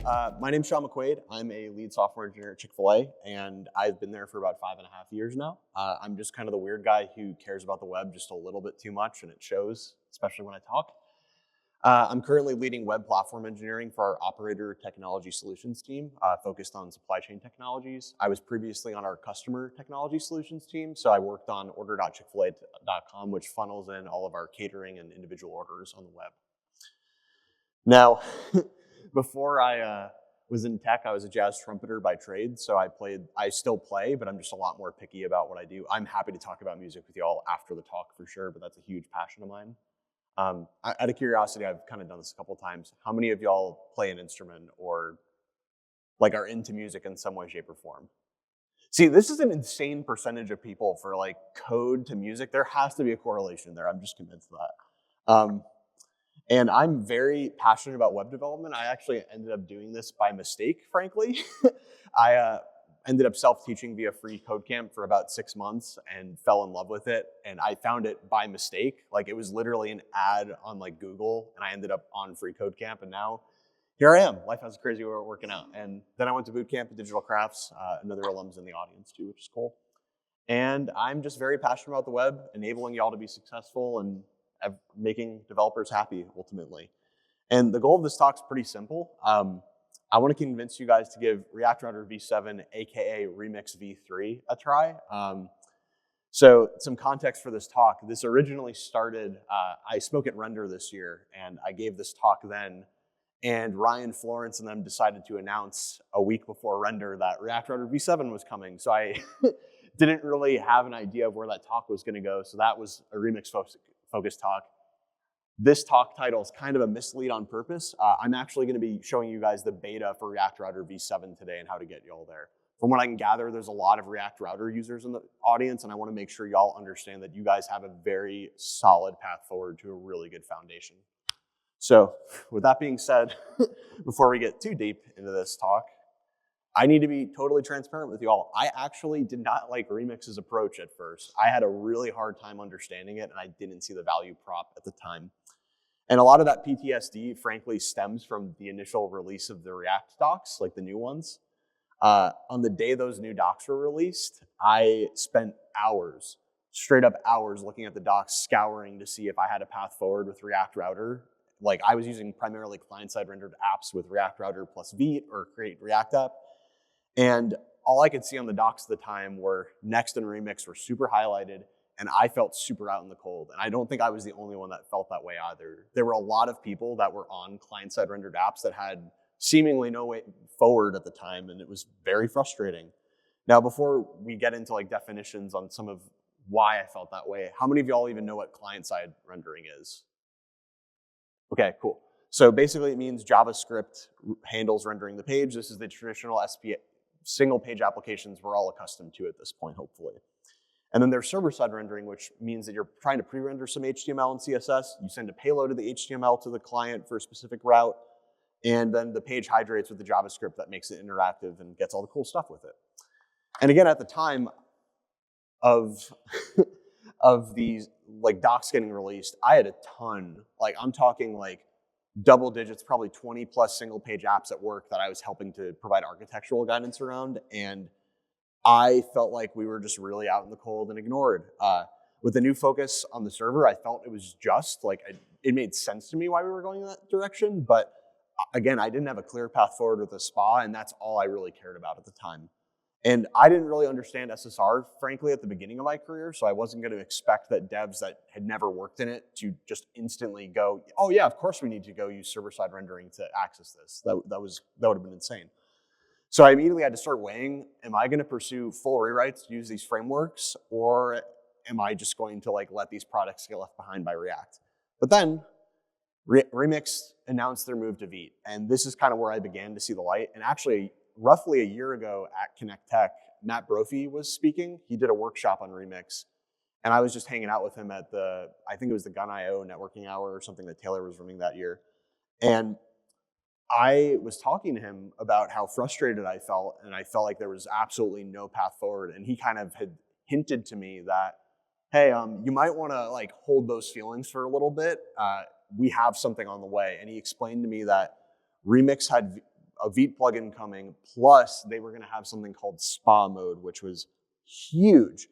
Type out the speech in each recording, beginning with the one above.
My name's McQuaid. I'm a lead software engineer at Chick-fil-A, and I've been there for about 5.5 years now. I'm just kind of the weird guy who cares about the web just a little bit too much, and it shows, especially when I talk. I'm currently leading web platform engineering for our operator technology solutions team, focused on supply chain technologies. I was previously on our customer technology solutions team, so I worked on order.chickfila.com, which funnels in all of our catering and individual orders on the web. Now, before I was in tech, I was a jazz trumpeter by trade, so I still play, but I'm just a lot more picky about what I do. I'm happy to talk about music with y'all after the talk for sure, but that's a huge passion of mine. Out of curiosity, I've kind of done this a couple times. How many of y'all play an instrument or like are into music in some way, shape, or form? See, this is an insane percentage of people for like code to music. There has to be a correlation there. I'm just convinced of that. And I'm very passionate about web development. I actually ended up doing this by mistake, frankly. I ended up self-teaching via free code camp for about 6 months and fell in love with it. And I found it by mistake. Like it was literally an ad on like Google, and I ended up on free code camp. And now here I am. Life has a crazy way of working out. And then I went to boot camp at Digital Crafts. Another alum's in the audience too, which is cool. And I'm just very passionate about the web, enabling y'all to be successful and making developers happy, ultimately. And the goal of this talk is pretty simple. I want to convince you guys to give React Router v7, aka Remix v3, a try. So some context for this talk. This originally started, I spoke at Render this year, and I gave this talk then, and Ryan Florence and them decided to announce a week before Render that React Router v7 was coming. So I didn't really have an idea of where that talk was going to go, so that was a Remix focused talk. This talk title is kind of a mislead on purpose. I'm actually going to be showing you guys the beta for React Router v7 today and how to get y'all there. From what I can gather, there's a lot of React Router users in the audience, and I want to make sure y'all understand that you guys have a very solid path forward to a really good foundation. So with that being said, before we get too deep into this talk, I need to be totally transparent with you all. I actually did not like Remix's approach at first. I had a really hard time understanding it, and I didn't see the value prop at the time. And a lot of that PTSD, frankly, stems from the initial release of the React docs, like the new ones. On the day those new docs were released, I spent hours, straight up hours, looking at the docs, scouring to see if I had a path forward with React Router. Like I was using primarily client-side rendered apps with React Router plus Vite or Create React App. And all I could see on the docs at the time were Next and Remix were super highlighted, and I felt super out in the cold. And I don't think I was the only one that felt that way either. There were a lot of people that were on client-side rendered apps that had seemingly no way forward at the time, and it was very frustrating. Now, before we get into like definitions on some of why I felt that way, how many of y'all even know what client-side rendering is? Okay, cool. So basically it means JavaScript handles rendering the page. This is the traditional single page applications we're all accustomed to at this point, hopefully. And then there's server-side rendering, which means that you're trying to pre-render some HTML and CSS. You send a payload of the HTML to the client for a specific route, and then the page hydrates with the JavaScript that makes it interactive and gets all the cool stuff with it. And again, at the time of, of these like docs getting released, I had a ton, like I'm talking like double digits, probably 20 plus single page apps at work that I was helping to provide architectural guidance around. And I felt like we were just really out in the cold and ignored. With the new focus on the server, I felt it was just like, it made sense to me why we were going in that direction. But again, I didn't have a clear path forward with a SPA, and that's all I really cared about at the time. And I didn't really understand SSR, frankly, at the beginning of my career, so I wasn't going to expect that devs that had never worked in it to just instantly go, oh yeah, of course we need to go use server-side rendering to access this. That would have been insane. So I immediately had to start weighing, am I going to pursue full rewrites to use these frameworks, or am I just going to like let these products get left behind by React? But then Remix announced their move to Vite, and this is kind of where I began to see the light. And actually, roughly a year ago at Connect.Tech, Matt Brophy was speaking. He did a workshop on Remix, and I was just hanging out with him at I think it was the Gun.io networking hour or something that Taylor was running that year. And I was talking to him about how frustrated I felt, and I felt like there was absolutely no path forward. And he kind of had hinted to me that, hey, you might want to like hold those feelings for a little bit. We have something on the way. And he explained to me that Remix had a Vite plugin coming, plus they were going to have something called spa mode, which was huge.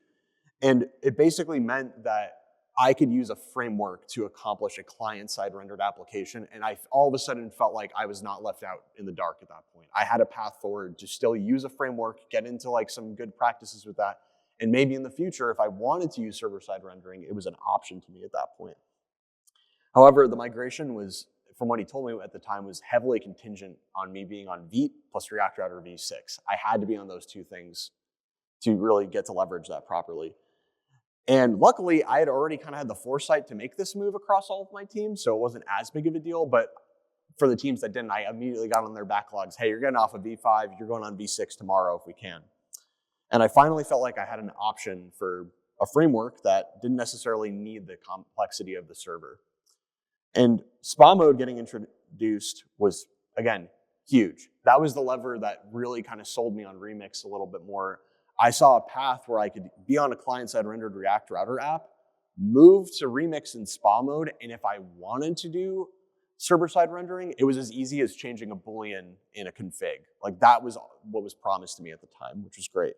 And it basically meant that I could use a framework to accomplish a client-side rendered application. And I all of a sudden felt like I was not left out in the dark at that point. I had a path forward to still use a framework, get into like some good practices with that. And maybe in the future, if I wanted to use server-side rendering, it was an option to me at that point. However, the migration was, from what he told me at the time, was heavily contingent on me being on Vite plus React Router v6. I had to be on those two things to really get to leverage that properly. And luckily, I had already kind of had the foresight to make this move across all of my teams, so it wasn't as big of a deal. But for the teams that didn't, I immediately got on their backlogs. Hey, you're getting off of V5, you're going on V6 tomorrow if we can. And I finally felt like I had an option for a framework that didn't necessarily need the complexity of the server. And spa mode getting introduced was, again, huge. That was the lever that really kind of sold me on Remix a little bit more. I saw a path where I could be on a client-side rendered React Router app, move to Remix in spa mode, and if I wanted to do server-side rendering, it was as easy as changing a Boolean in a config. Like that was what was promised to me at the time, which was great.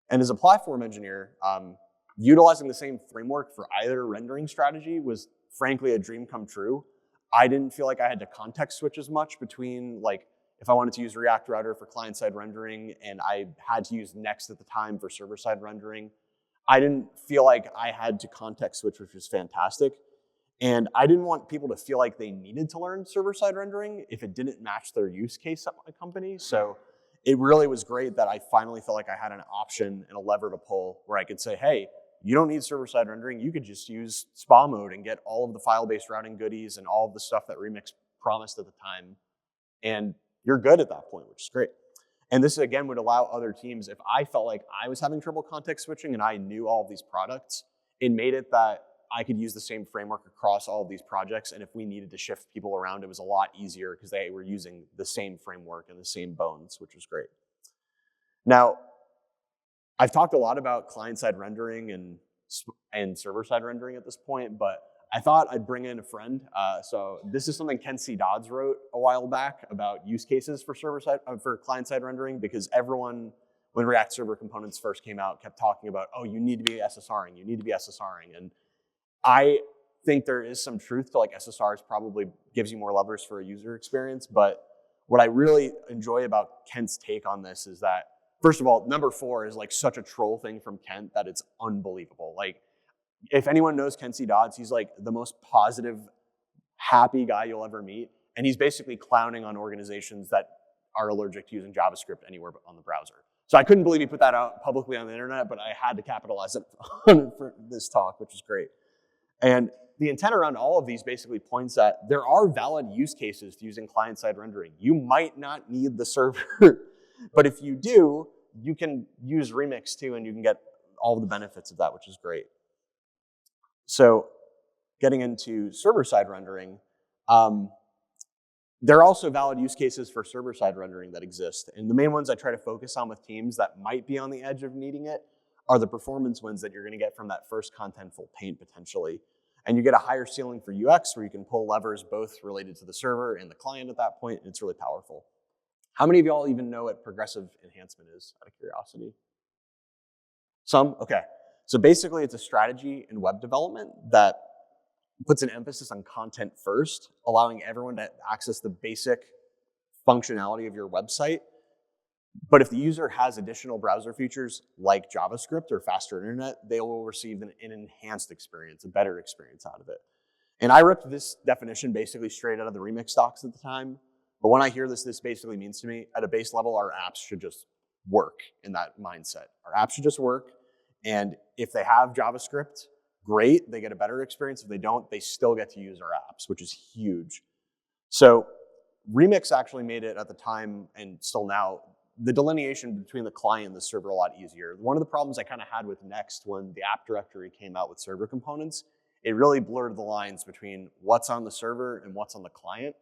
And as a platform engineer, utilizing the same framework for either rendering strategy was frankly a dream come true. I didn't feel like I had to context switch as much between like if I wanted to use React Router for client-side rendering and I had to use Next at the time for server-side rendering. I didn't feel like I had to context switch, which was fantastic. And I didn't want people to feel like they needed to learn server-side rendering if it didn't match their use case at my company. So it really was great that I finally felt like I had an option and a lever to pull where I could say, hey, you don't need server-side rendering. You could just use spa mode and get all of the file-based routing goodies and all of the stuff that Remix promised at the time. And you're good at that point, which is great. And this, again, would allow other teams, if I felt like I was having trouble context switching and I knew all of these products, it made it that I could use the same framework across all of these projects. And if we needed to shift people around, it was a lot easier because they were using the same framework and the same bones, which was great. Now, I've talked a lot about client-side rendering and server-side rendering at this point, but I thought I'd bring in a friend. So this is something Ken C. Dodds wrote a while back about use cases for for client-side rendering, because everyone, when React Server Components first came out, kept talking about, oh, you need to be SSRing, you need to be SSRing. And I think there is some truth to like SSRs probably gives you more levers for a user experience. But what I really enjoy about Kent's take on this is that, first of all, number 4 is like such a troll thing from Kent that it's unbelievable. Like, if anyone knows Ken C. Dodds, he's like the most positive, happy guy you'll ever meet. And he's basically clowning on organizations that are allergic to using JavaScript anywhere but on the browser. So I couldn't believe he put that out publicly on the internet, but I had to capitalize it for this talk, which is great. And the intent around all of these basically points at there are valid use cases to using client-side rendering. You might not need the server, but if you do, you can use Remix too, and you can get all of the benefits of that, which is great. So getting into server-side rendering, there are also valid use cases for server-side rendering that exist. And the main ones I try to focus on with teams that might be on the edge of needing it are the performance wins that you're going to get from that first contentful paint potentially. And you get a higher ceiling for UX where you can pull levers both related to the server and the client at that point, and it's really powerful. How many of y'all even know what progressive enhancement is, out of curiosity? Some? Okay. So basically, it's a strategy in web development that puts an emphasis on content first, allowing everyone to access the basic functionality of your website. But if the user has additional browser features like JavaScript or faster internet, they will receive an enhanced experience, a better experience out of it. And I ripped this definition basically straight out of the Remix docs at the time. But when I hear this basically means to me, at a base level, our apps should just work in that mindset. Our apps should just work. And if they have JavaScript, great, they get a better experience. If they don't, they still get to use our apps, which is huge. So Remix actually made it at the time, and still now, the delineation between the client and the server a lot easier. One of the problems I kind of had with Next when the app directory came out with server components, it really blurred the lines between what's on the server and what's on the client.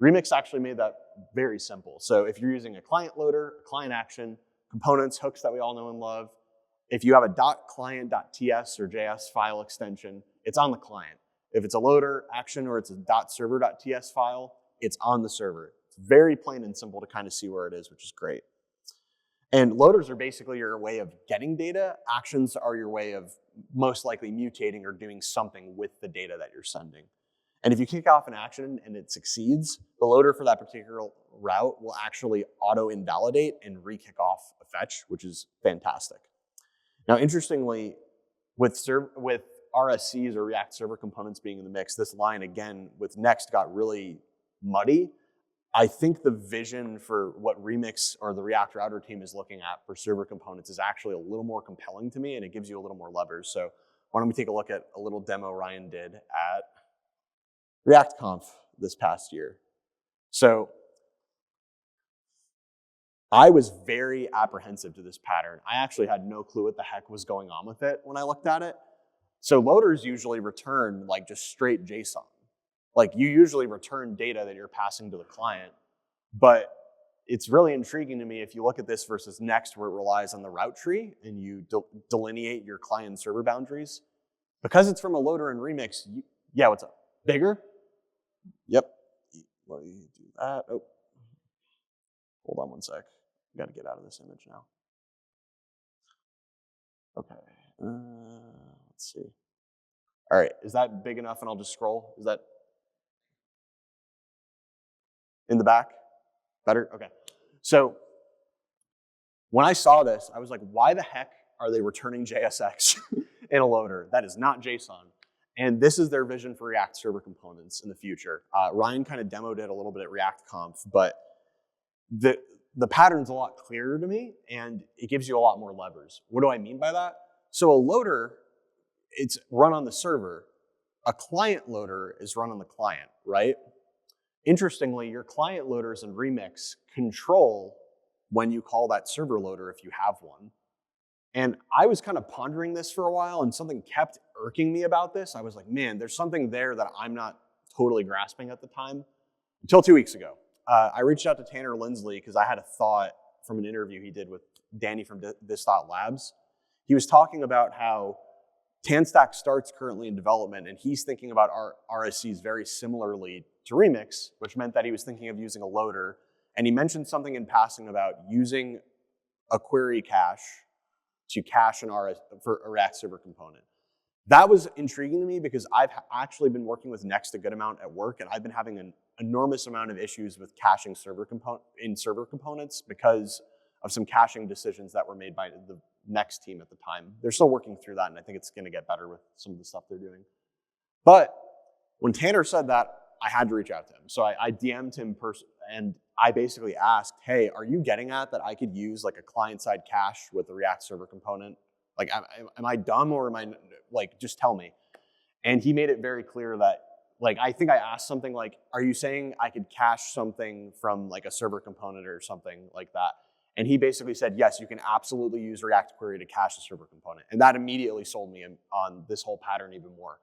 Remix actually made that very simple. So if you're using a client loader, a client action, components, hooks that we all know and love, if you have a .client.ts or JS file extension, it's on the client. If it's a loader action or it's a .server.ts file, it's on the server. It's very plain and simple to kind of see where it is, which is great. And loaders are basically your way of getting data. Actions are your way of most likely mutating or doing something with the data that you're sending. And if you kick off an action and it succeeds, the loader for that particular route will actually auto-invalidate and re-kick off a fetch, which is fantastic. Now, interestingly, with RSCs or React Server Components being in the mix, this line, again, with Next got really muddy. I think the vision for what Remix or the React Router team is looking at for server components is actually a little more compelling to me, and it gives you a little more levers. So why don't we take a look at a little demo Ryan did at ReactConf this past year. So I was very apprehensive to this pattern. I actually had no clue what the heck was going on with it when I looked at it. So loaders usually return like just straight JSON. Like you usually return data that you're passing to the client, but it's really intriguing to me if you look at this versus Next, where it relies on the route tree and you delineate your client and server boundaries. Because it's from a loader and Remix, yeah, what's up? Bigger? Yep. Let me do that. Oh, hold on one sec. I got to get out of this image now. Okay. Let's see. All right. Is that big enough? And I'll just scroll. Is that in the back? Better? Okay. So when I saw this, I was like, why the heck are they returning JSX in a loader? That is not JSON. And this is their vision for React Server Components in the future. Ryan kind of demoed it a little bit at ReactConf, but the pattern's a lot clearer to me, and it gives you a lot more levers. What do I mean by that? So a loader, it's run on the server. A client loader is run on the client, right? Interestingly, your client loaders in Remix control when you call that server loader if you have one. And I was kind of pondering this for a while, and something kept irking me about this. I was like, man, there's something there that I'm not totally grasping at the time. Until 2 weeks ago. I reached out to Tanner Lindsley because I had a thought from an interview he did with Danny from This.Labs. He was talking about how TanStack starts currently in development, and he's thinking about RSCs very similarly to Remix, which meant that he was thinking of using a loader. And he mentioned something in passing about using a query cache to cache for a React Server component. That was intriguing to me because I've actually been working with Next a good amount at work, and I've been having an enormous amount of issues with caching server components because of some caching decisions that were made by the Next team at the time. They're still working through that, and I think it's going to get better with some of the stuff they're doing. But when Tanner said that, I had to reach out to him. So I DM'd him and I basically asked, hey, are you getting at that I could use like a client-side cache with a React Server component? Like, am I dumb, or am I, like, just tell me. And he made it very clear that, like, I think I asked something like, are you saying I could cache something from like a server component or something like that? And he basically said, yes, you can absolutely use React Query to cache a server component. And that immediately sold me on this whole pattern even more.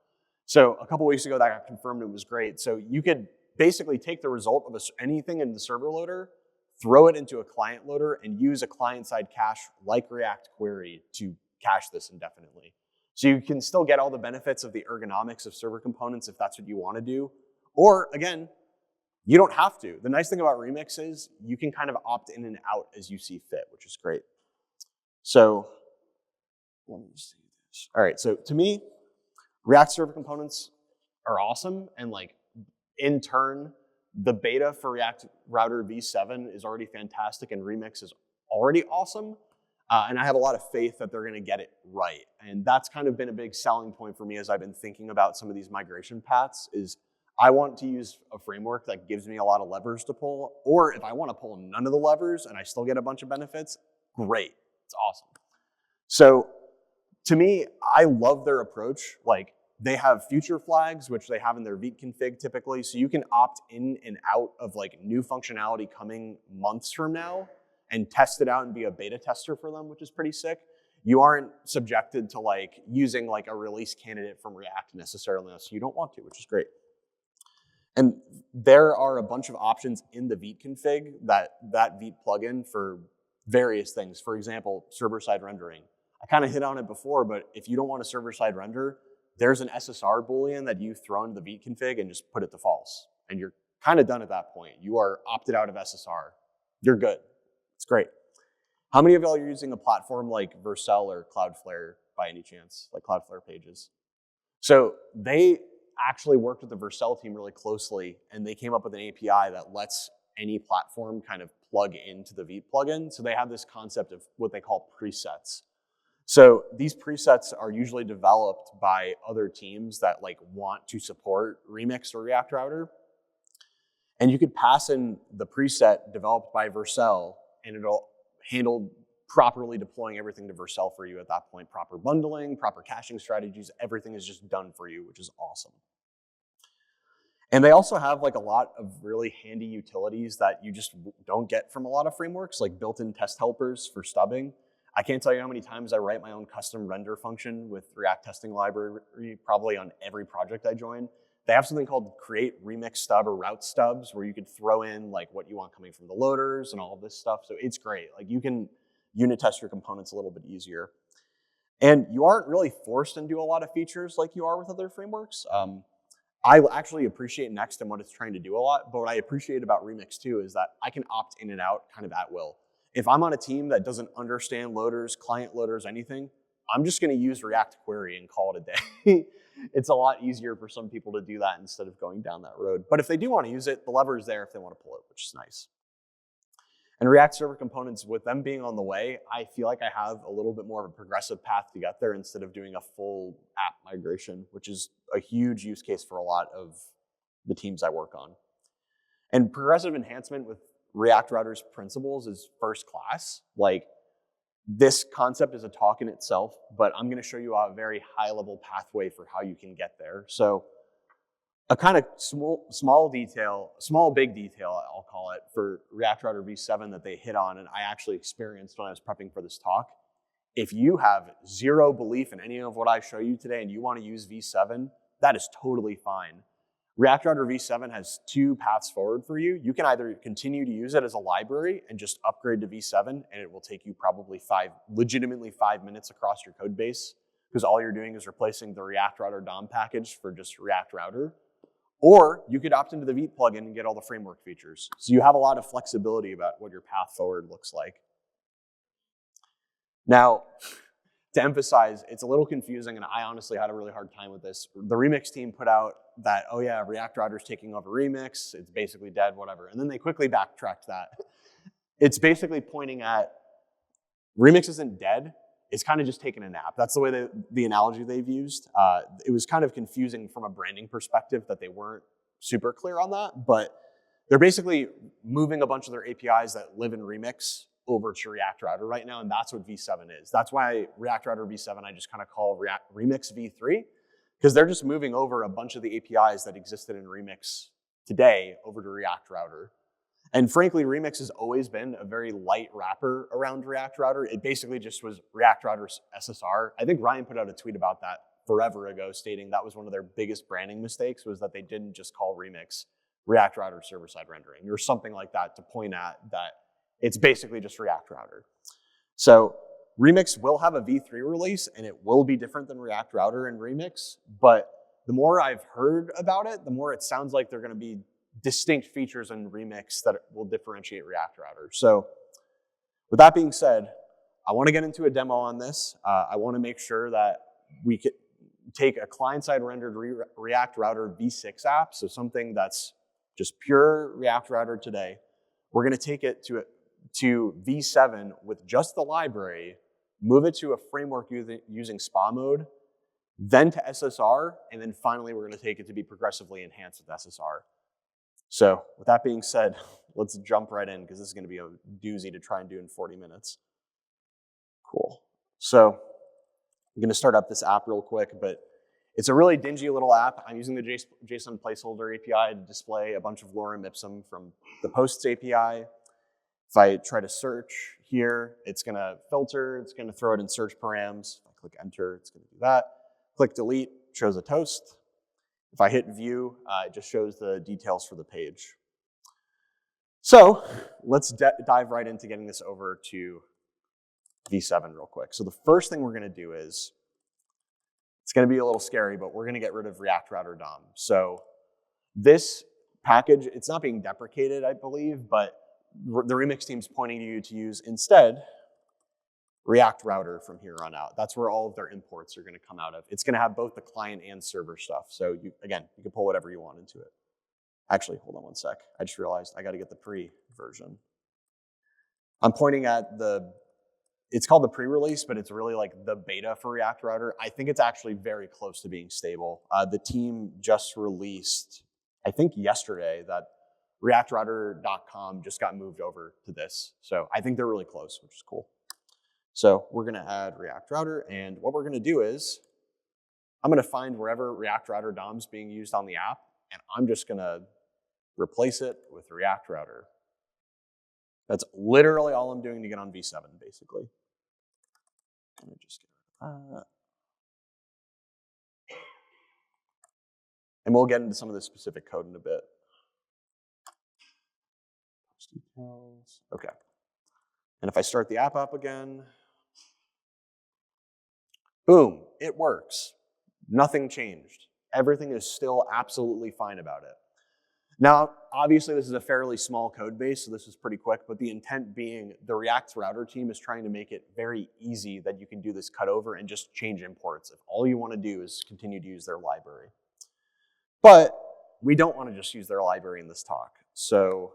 So a couple weeks ago, that got confirmed. It was great. So you could basically take the result of anything in the server loader, throw it into a client loader, and use a client-side cache like React Query to cache this indefinitely. So you can still get all the benefits of the ergonomics of server components if that's what you want to do. Or again, you don't have to. The nice thing about Remix is you can kind of opt in and out as you see fit, which is great. So let me see this. All right, so to me, React Server Components are awesome, and like in turn, the beta for React Router v7 is already fantastic, and Remix is already awesome. And I have a lot of faith that they're going to get it right. And that's kind of been a big selling point for me as I've been thinking about some of these migration paths is I want to use a framework that gives me a lot of levers to pull. Or if I want to pull none of the levers and I still get a bunch of benefits, great. It's awesome. So to me, I love their approach. Like, they have future flags, which they have in their Vite config typically. So you can opt in and out of like new functionality coming months from now and test it out and be a beta tester for them, which is pretty sick. You aren't subjected to like using like a release candidate from React necessarily unless you don't want to, which is great. And there are a bunch of options in the Vite config that Vite plugin for various things. For example, server-side rendering. I kind of hit on it before, but if you don't want a server-side render, there's an SSR boolean that you throw into the Vite config and just put it to false, and you're kind of done at that point. You are opted out of SSR. You're good. It's great. How many of y'all are using a platform like Vercel or Cloudflare by any chance, like Cloudflare Pages? So they actually worked with the Vercel team really closely, and they came up with an API that lets any platform kind of plug into the Vite plugin. So they have this concept of what they call presets. So these presets are usually developed by other teams that like want to support Remix or React Router. And you could pass in the preset developed by Vercel, and it'll handle properly deploying everything to Vercel for you at that point. Proper bundling, proper caching strategies, everything is just done for you, which is awesome. And they also have like a lot of really handy utilities that you just don't get from a lot of frameworks, like built-in test helpers for stubbing. I can't tell you how many times I write my own custom render function with React testing library, probably on every project I join. They have something called create remix stub or route stubs where you could throw in like what you want coming from the loaders and all of this stuff. So it's great. Like you can unit test your components a little bit easier. And you aren't really forced into a lot of features like you are with other frameworks. I actually appreciate Next and what it's trying to do a lot, but what I appreciate about Remix too is that I can opt in and out kind of at will. If I'm on a team that doesn't understand loaders, client loaders, anything, I'm just gonna use React Query and call it a day. It's a lot easier for some people to do that instead of going down that road. But if they do wanna use it, the lever is there if they wanna pull it, which is nice. And React Server Components, with them being on the way, I feel like I have a little bit more of a progressive path to get there instead of doing a full app migration, which is a huge use case for a lot of the teams I work on. And progressive enhancement with React Router's principles is first class. Like, this concept is a talk in itself, but I'm gonna show you a very high level pathway for how you can get there. So a kind of small big detail, I'll call it, for React Router v7 that they hit on and I actually experienced when I was prepping for this talk. If you have zero belief in any of what I show you today and you want to use v7, that is totally fine. React Router v7 has two paths forward for you. You can either continue to use it as a library and just upgrade to v7, and it will take you probably legitimately 5 minutes across your code base, because all you're doing is replacing the React Router DOM package for just React Router. Or you could opt into the Vite plugin and get all the framework features. So you have a lot of flexibility about what your path forward looks like. Now, to emphasize, it's a little confusing, and I honestly had a really hard time with this. The Remix team put out that, oh yeah, React Router's taking over Remix, it's basically dead, whatever. And then they quickly backtracked that. It's basically pointing at Remix isn't dead, it's kind of just taking a nap. That's the way the analogy they've used. It was kind of confusing from a branding perspective that they weren't super clear on that, but they're basically moving a bunch of their APIs that live in Remix over to React Router right now, and that's what v7 is. That's why React Router v7 I just kind of call Remix v3, because they're just moving over a bunch of the APIs that existed in Remix today over to React Router. And frankly, Remix has always been a very light wrapper around React Router. It basically just was React Router's SSR. I think Ryan put out a tweet about that forever ago, stating that was one of their biggest branding mistakes, was that they didn't just call Remix React Router server-side rendering or something like that, to point at that it's basically just React Router. So Remix will have a v3 release, and it will be different than React Router and Remix, but the more I've heard about it, the more it sounds like they're gonna be distinct features in Remix that will differentiate React Router. So with that being said, I want to get into a demo on this. I want to make sure that we could take a client-side rendered React Router v6 app, so something that's just pure React Router today. We're going to take it to v7 with just the library, move it to a framework using SPA mode, then to SSR, and then finally we're going to take it to be progressively enhanced with SSR. So with that being said, let's jump right in, because this is going to be a doozy to try and do in 40 minutes. Cool. So I'm going to start up this app real quick, but it's a really dingy little app. I'm using the JSON placeholder API to display a bunch of lorem ipsum from the posts API. If I try to search here, it's going to filter, it's going to throw it in search params. If I click enter, it's going to do that. Click delete, shows a toast. If I hit view, it just shows the details for the page. So let's dive right into getting this over to v7 real quick. So the first thing we're going to do is, it's going to be a little scary, but we're going to get rid of React Router DOM. So this package, it's not being deprecated, I believe, but the Remix team's pointing to you to use instead React Router from here on out. That's where all of their imports are going to come out of. It's going to have both the client and server stuff. So again, you can pull whatever you want into it. Actually, hold on one sec. I just realized I got to get the pre version. I'm pointing at it's called the pre-release, but it's really like the beta for React Router. I think it's actually very close to being stable. The team just released, I think yesterday, that reactrouter.com just got moved over to this. So I think they're really close, which is cool. So we're gonna add React Router, and what we're gonna do is, I'm gonna find wherever React Router DOM's being used on the app, and I'm just gonna replace it with React Router. That's literally all I'm doing to get on V7, basically. Let me just get rid of that. And we'll get into some of the specific code in a bit. Details. Okay. And if I start the app up again, boom, it works. Nothing changed. Everything is still absolutely fine about it. Now, obviously, this is a fairly small code base, so this is pretty quick, but the intent being the React Router team is trying to make it very easy that you can do this cutover and just change imports if all you want to do is continue to use their library. But we don't want to just use their library in this talk, so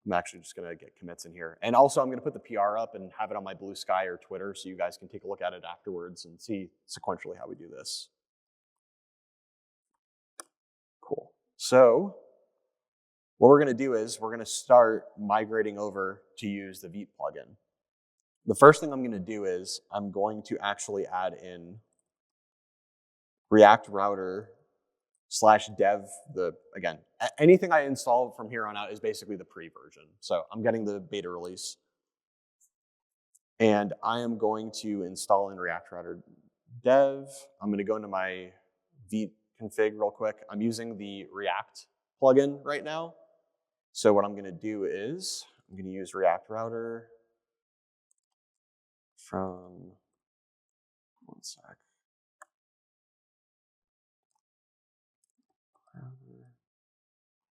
I'm actually just going to get commits in here. And also, I'm going to put the PR up and have it on my Blue Sky or Twitter so you guys can take a look at it afterwards and see sequentially how we do this. Cool. So what we're going to do is we're going to start migrating over to use the Vite plugin. The first thing I'm going to do is I'm going to actually add in React Router /dev. Again, anything I install from here on out is basically the pre-version. So I'm getting the beta release. And I am going to install in React Router dev. I'm going to go into my Vite config real quick. I'm using the React plugin right now. So what I'm going to do is I'm going to use React Router from, one sec.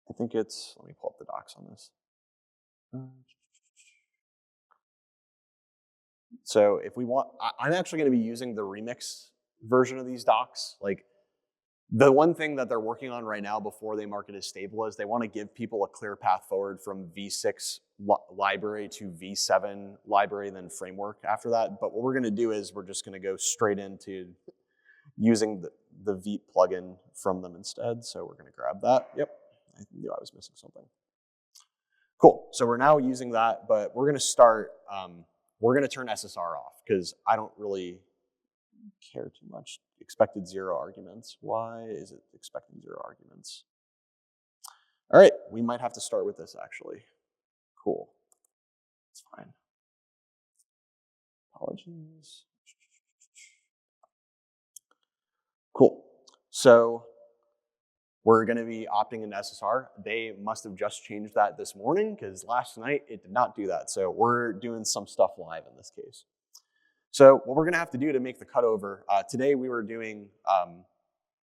I think it's, let me pull up the docs on this. So if we want, I'm actually going to be using the Remix version of these docs. Like, the one thing that they're working on right now before they market as stable is they want to give people a clear path forward from V6 library to V7 library, then framework after that. But what we're going to do is we're just going to go straight into using the Vite plugin from them instead. So we're going to grab that. Yep, I knew I was missing something. Cool, so we're now using that, but we're going to start, we're going to turn SSR off because I don't really care too much. Expected 0 arguments. Why is it expecting 0 arguments? All right, we might have to start with this actually. Cool, it's fine. Apologies. Cool, so we're going to be opting into SSR. They must have just changed that this morning because last night it did not do that. So we're doing some stuff live in this case. So what we're going to have to do to make the cutover, today we were doing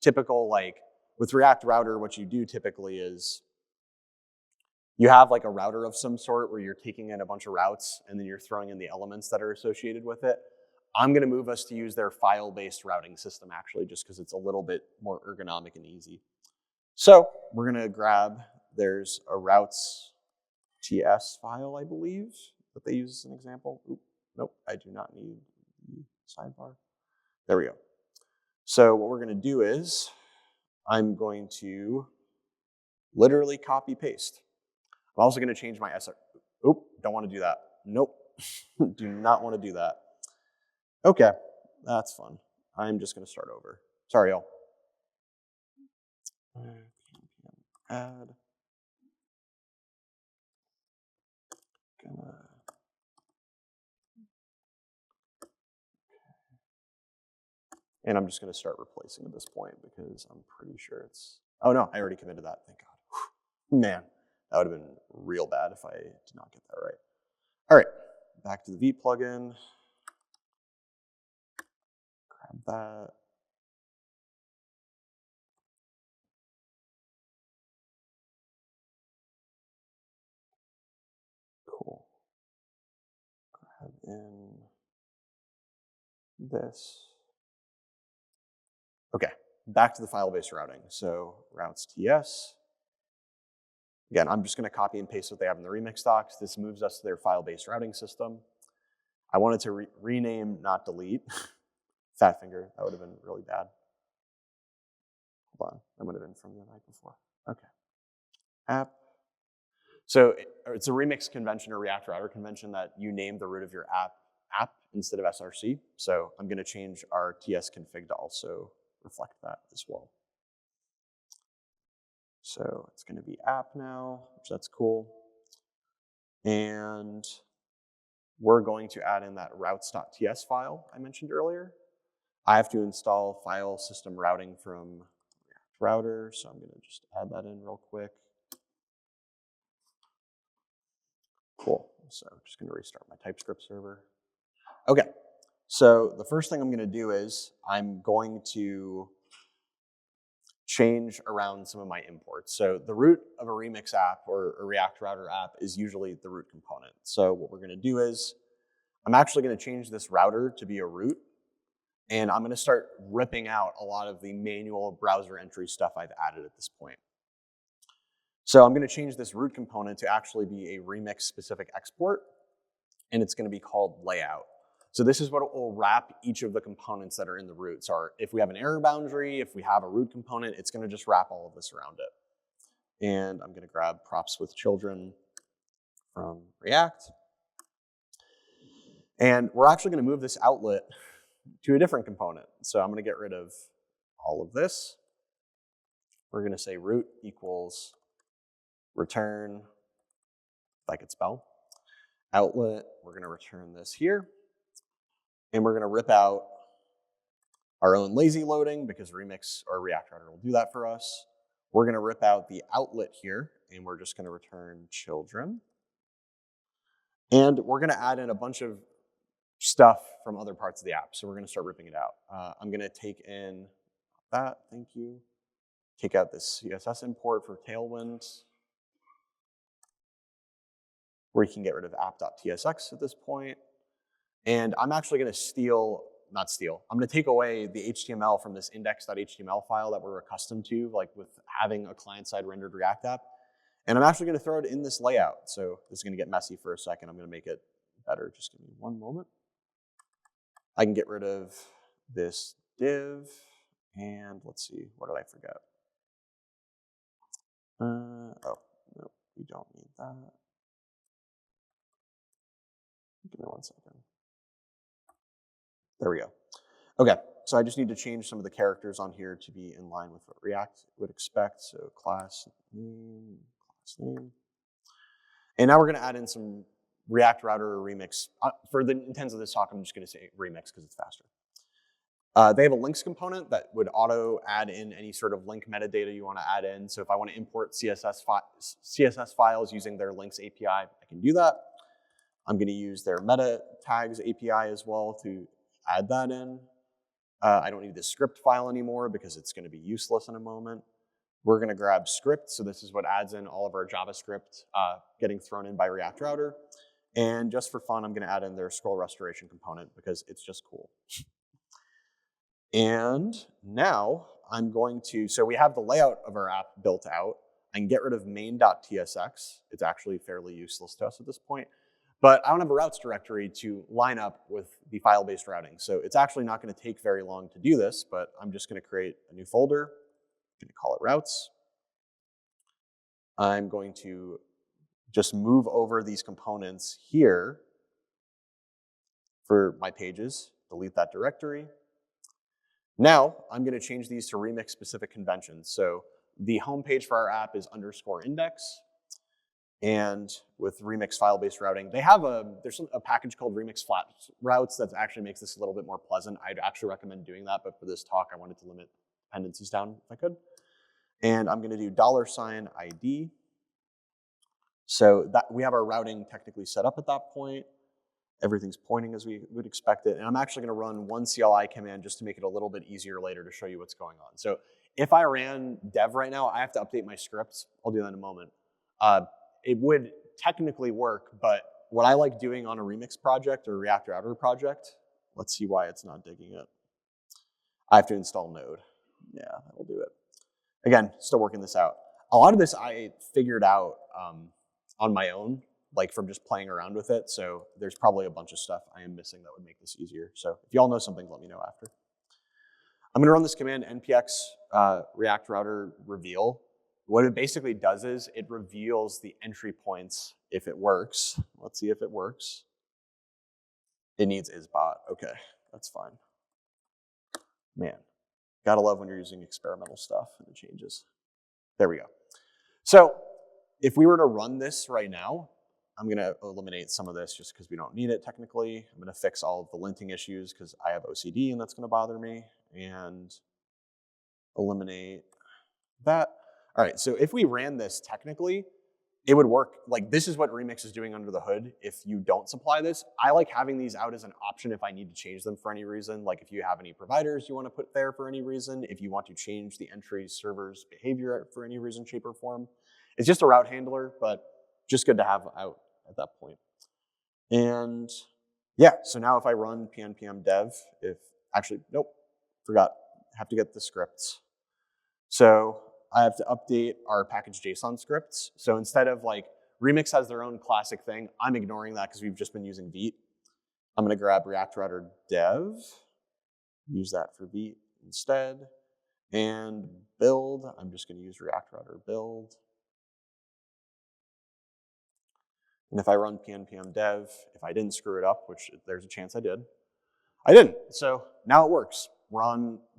typical, like with React Router, what you do typically is you have like a router of some sort where you're taking in a bunch of routes and then you're throwing in the elements that are associated with it. I'm going to move us to use their file-based routing system actually, just because it's a little bit more ergonomic and easy. So we're going to grab, there's a routes TS file, I believe, that they use as an example. Oop, nope, I do not need the sidebar. There we go. So what we're going to do is I'm going to literally copy paste. I'm also going to change my SR. Oop, don't want to do that. Nope, do not want to do that. Okay, that's fun. I'm just going to start over. Sorry, y'all. Add. And I'm just going to start replacing at this point because I'm pretty sure it's, oh no, I already committed that, thank God. Whew. Man, that would have been real bad if I did not get that right. All right, back to the Vite plugin. Grab that. in this. Okay, back to the file-based routing. So routes TS. Again, I'm just going to copy and paste what they have in the Remix docs. This moves us to their file-based routing system. I wanted to rename, not delete. Fat finger, that would have been really bad. Hold on, that would have been from the night before. Okay. App. So it's a Remix convention or React router convention that you name the root of your app instead of SRC. So I'm going to change our TS config to also reflect that as well. So it's going to be app now, which that's cool. And we're going to add in that routes.ts file I mentioned earlier. I have to install file system routing from React Router, so I'm going to just add that in real quick. Cool. So I'm just going to restart my TypeScript server. Okay. So the first thing I'm going to do is I'm going to change around some of my imports. So the root of a Remix app or a React Router app is usually the root component. So what we're going to do is I'm actually going to change this router to be a root, and I'm going to start ripping out a lot of the manual browser entry stuff I've added at this point. So I'm going to change this root component to actually be a Remix specific export, and it's going to be called layout. So this is what will wrap each of the components that are in the root. So if we have an error boundary, if we have a root component, it's going to just wrap all of this around it. And I'm going to grab props with children from React. And we're actually going to move this outlet to a different component. So I'm going to get rid of all of this. We're going to say root equals return, if I could spell, outlet. We're going to return this here. And we're going to rip out our own lazy loading because Remix or React Router will do that for us. We're going to rip out the outlet here, and we're just going to return children. And we're going to add in a bunch of stuff from other parts of the app. So we're going to start ripping it out. I'm going to take in that, thank you. Take out this CSS import for Tailwind, where you can get rid of app.tsx at this point. And I'm actually going to I'm going to take away the HTML from this index.html file that we're accustomed to, like with having a client-side rendered React app. And I'm actually going to throw it in this layout. So this is going to get messy for a second. I'm going to make it better. Just give me one moment. I can get rid of this div. And let's see, what did I forget? Oh, no, we don't need that. Give me 1 second. There we go. Okay, so I just need to change some of the characters on here to be in line with what React would expect. So class name. And now we're going to add in some React Router or Remix. For the intents of this talk, I'm just going to say Remix because it's faster. They have a links component that would auto add in any sort of link metadata you want to add in. So if I want to import CSS files using their links API, I can do that. I'm going to use their meta tags API as well to add that in. I don't need this script file anymore because it's going to be useless in a moment. We're going to grab script. So this is what adds in all of our JavaScript getting thrown in by React Router. And just for fun, I'm going to add in their scroll restoration component because it's just cool. And now I'm going to, so we have the layout of our app built out. I can get rid of main.tsx. It's actually fairly useless to us at this point. But I don't have a routes directory to line up with the file-based routing. So it's actually not going to take very long to do this, but I'm just going to create a new folder. I'm going to call it routes. I'm going to just move over these components here for my pages, delete that directory. Now I'm going to change these to Remix specific conventions. So the home page for our app is _index. And with Remix file-based routing, they have there's a package called Remix flat routes that actually makes this a little bit more pleasant. I'd actually recommend doing that, but for this talk, I wanted to limit dependencies down if I could. And I'm going to do $ID. So that we have our routing technically set up at that point. Everything's pointing as we would expect it. And I'm actually going to run one CLI command just to make it a little bit easier later to show you what's going on. So if I ran dev right now, I have to update my scripts. I'll do that in a moment. It would technically work, but what I like doing on a Remix project or React Router project, let's see why it's not digging it. I have to install Node. Yeah, that'll do it. Again, still working this out. A lot of this I figured out on my own, like from just playing around with it. So there's probably a bunch of stuff I am missing that would make this easier. So if y'all know something, let me know after. I'm gonna run this command npx React Router reveal. What it basically does is it reveals the entry points if it works. Let's see if it works. It needs isbot. Okay, that's fine. Man, gotta love when you're using experimental stuff and it changes. There we go. So if we were to run this right now, I'm gonna eliminate some of this just because we don't need it technically. I'm gonna fix all of the linting issues because I have OCD and that's gonna bother me, and eliminate that. All right, so if we ran this technically, it would work. Like, this is what Remix is doing under the hood if you don't supply this. I like having these out as an option if I need to change them for any reason. Like if you have any providers you want to put there for any reason, if you want to change the entry server's behavior for any reason, shape, or form. It's just a route handler, but just good to have out at that point. And yeah, so now if I run pnpm dev, nope, forgot, have to get the scripts. So I have to update our package JSON scripts. So instead of like, Remix has their own classic thing, I'm ignoring that because we've just been using Vite. I'm gonna grab React Router dev, use that for Vite instead, and build, I'm just gonna use React Router build. And if I run pnpm dev, if I didn't screw it up, which there's a chance I did, I didn't. So now it works.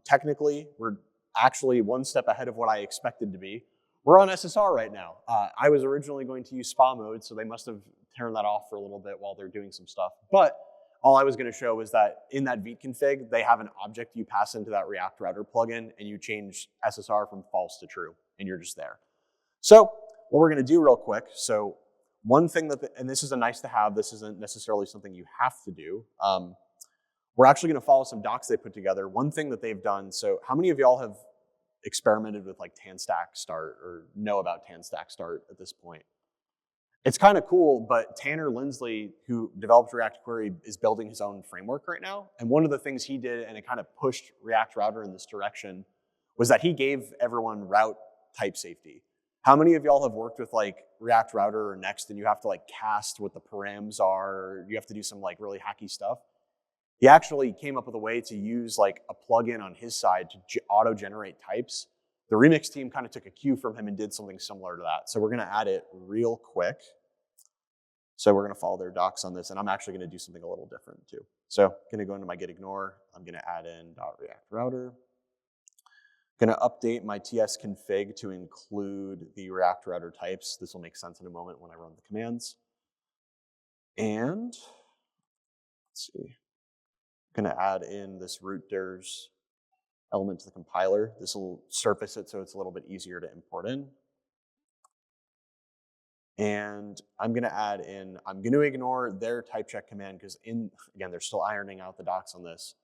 Technically, we're actually one step ahead of what I expected to be. We're on SSR right now. I was originally going to use spa mode, so they must have turned that off for a little bit while they're doing some stuff. But all I was gonna show was that in that Vite config, they have an object you pass into that React Router plugin and you change SSR from false to true, and you're just there. So what we're gonna do real quick, so one thing and this is a nice to have, this isn't necessarily something you have to do. We're actually gonna follow some docs they put together. One thing that they've done, so how many of y'all have experimented with like TanStack start or know about TanStack start at this point? It's kind of cool, but Tanner Lindsley, who developed React Query, is building his own framework right now. And one of the things he did, and it kind of pushed React Router in this direction, was that he gave everyone route type safety. How many of y'all have worked with like React Router or Next and you have to like cast what the params are, or you have to do some like really hacky stuff? He actually came up with a way to use like a plugin on his side to auto-generate types. The Remix team kind of took a cue from him and did something similar to that. So we're gonna add it real quick. So we're gonna follow their docs on this, and I'm actually gonna do something a little different too. So I'm gonna go into my git ignore, I'm gonna add in .react router. Gonna update my TS config to include the React Router types. This will make sense in a moment when I run the commands. And let's see. Gonna add in this root.dirs element to the compiler. This will surface it so it's a little bit easier to import in. And I'm gonna add in, I'm gonna ignore their type check command because again, they're still ironing out the docs on this.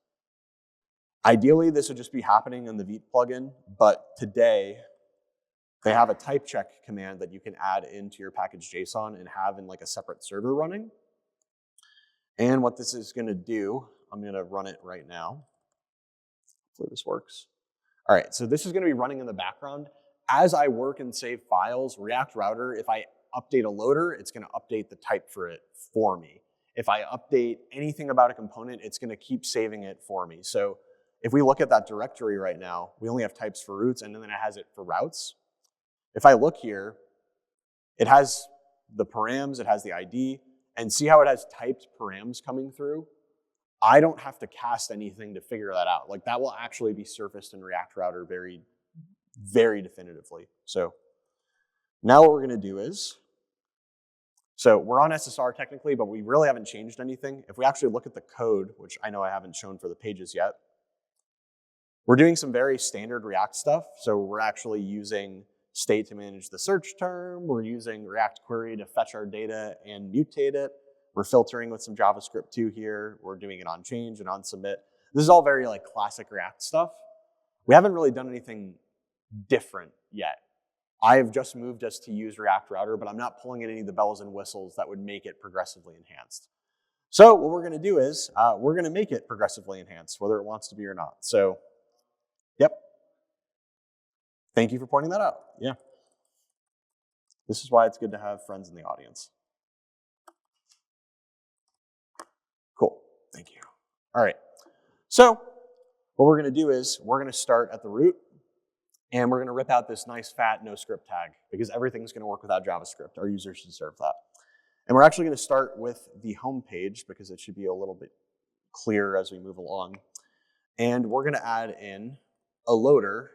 Ideally, this would just be happening in the Vite plugin, but today, they have a type check command that you can add into your package JSON and have in like a separate server running. And what this is gonna do, I'm gonna run it right now. Hopefully this works. All right, so this is gonna be running in the background. As I work and save files, React Router, if I update a loader, it's gonna update the type for it for me. If I update anything about a component, it's gonna keep saving it for me. So if we look at that directory right now, we only have types for routes and then it has it for routes. If I look here, it has the params, it has the ID, and see how it has typed params coming through? I don't have to cast anything to figure that out. Like that will actually be surfaced in React Router very, very definitively. So now what we're gonna do is, so we're on SSR technically, but we really haven't changed anything. If we actually look at the code, which I know I haven't shown for the pages yet, we're doing some very standard React stuff. So we're actually using state to manage the search term. We're using React Query to fetch our data and mutate it. We're filtering with some JavaScript too here. We're doing it on change and on submit. This is all very like classic React stuff. We haven't really done anything different yet. I've just moved us to use React Router, but I'm not pulling in any of the bells and whistles that would make it progressively enhanced. So what we're gonna do is, we're gonna make it progressively enhanced, whether it wants to be or not. So, yep. Thank you for pointing that out, yeah. This is why it's good to have friends in the audience. Cool, thank you. All right, so what we're gonna do is we're gonna start at the root and we're gonna rip out this nice fat no script tag because everything's gonna work without JavaScript. Our users deserve that. And we're actually gonna start with the home page because it should be a little bit clearer as we move along. And we're gonna add in a loader.